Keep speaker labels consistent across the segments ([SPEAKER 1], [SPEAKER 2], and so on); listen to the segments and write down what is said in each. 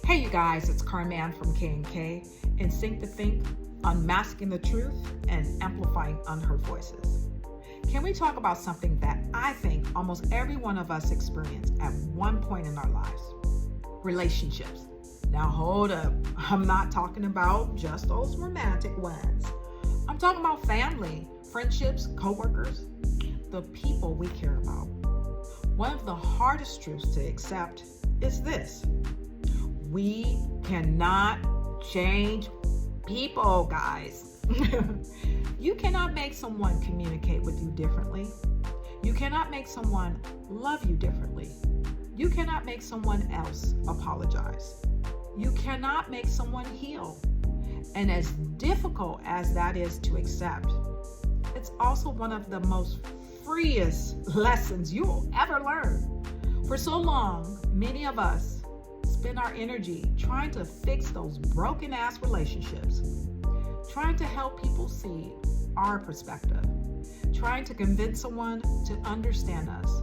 [SPEAKER 1] Hey, you guys, it's Carman from K&K. In Sync to Think, unmasking the truth and amplifying unheard voices. Can we talk about something that I think almost every one of us experience at one point in our lives? Relationships. Now, hold up. I'm not talking about just those romantic ones. I'm talking about family, friendships, coworkers, the people we care about. One of the hardest truths to accept is this. We cannot change people, guys. You cannot make someone communicate with you differently. You cannot make someone love you differently. You cannot make someone else apologize. You cannot make someone heal. And as difficult as that is to accept, it's also one of the most freest lessons you'll ever learn. For so long, many of us spend our energy trying to fix those broken ass relationships, trying to help people see our perspective, trying to convince someone to understand us,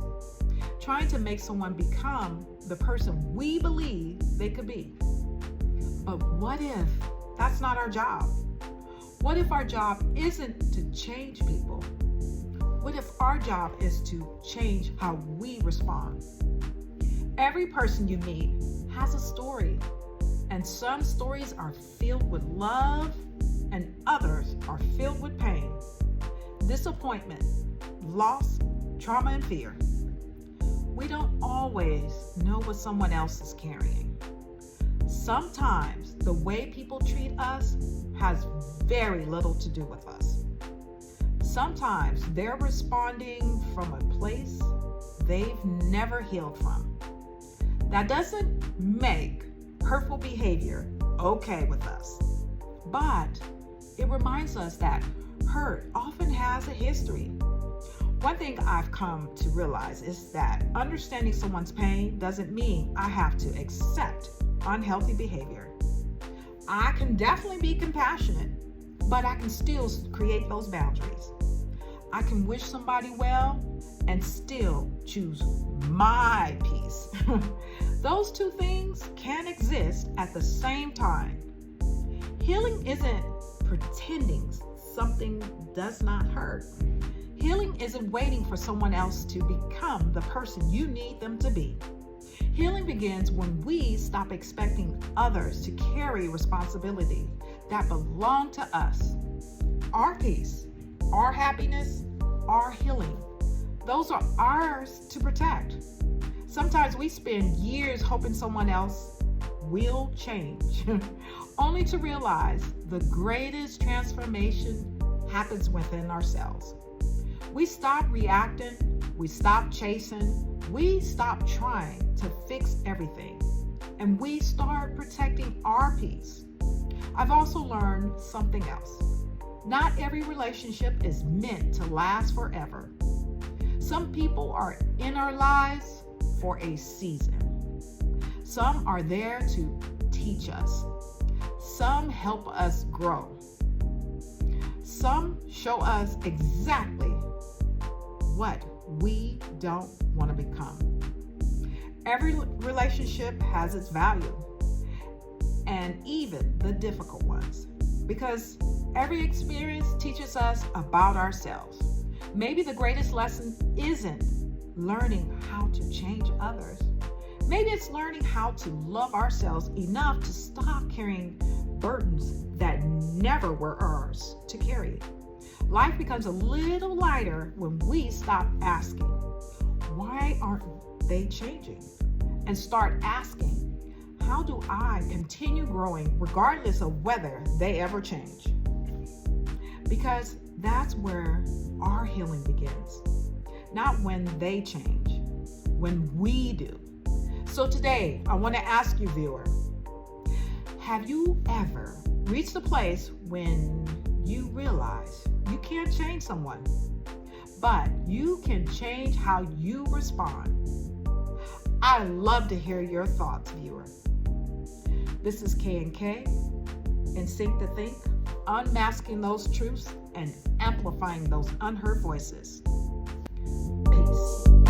[SPEAKER 1] trying to make someone become the person we believe they could be. But what if that's not our job? What if our job isn't to change people? What if our job is to change how we respond? Every person you meet has a story, and some stories are filled with love and others are filled with pain, disappointment, loss, trauma, and fear. We don't always know what someone else is carrying. Sometimes the way people treat us has very little to do with us. Sometimes they're responding from a place they've never healed from. That doesn't make hurtful behavior okay with us, but it reminds us that hurt often has a history. One thing I've come to realize is that understanding someone's pain doesn't mean I have to accept unhealthy behavior. I can definitely be compassionate, but I can still create those boundaries. I can wish somebody well and still choose my peace. Those two things can exist at the same time. Healing isn't pretending something does not hurt. Healing isn't waiting for someone else to become the person you need them to be. Healing begins when we stop expecting others to carry responsibility that belong to us. Our peace, our happiness, our healing, those are ours to protect. Sometimes we spend years hoping someone else will change, only to realize the greatest transformation happens within ourselves. We stop reacting, we stop chasing, we stop trying to fix everything, and we start protecting our peace. I've also learned something else. Not every relationship is meant to last forever. Some people are in our lives for a season. Some are there to teach us. Some help us grow. Some show us exactly what we don't want to become. Every relationship has its value, and even the difficult ones, because every experience teaches us about ourselves. Maybe the greatest lesson isn't learning how to change others. Maybe it's learning how to love ourselves enough to stop carrying burdens that never were ours to carry. Life becomes a little lighter when we stop asking, why aren't they changing? And start asking, how do I continue growing regardless of whether they ever change? Because that's where our healing begins. Not when they change, when we do. So today, I want to ask you, viewer, have you ever reached a place when you realize you can't change someone, but you can change how you respond? I love to hear your thoughts, viewer. This is K&K, in Sync to Think, unmasking those truths and amplifying those unheard voices. Peace.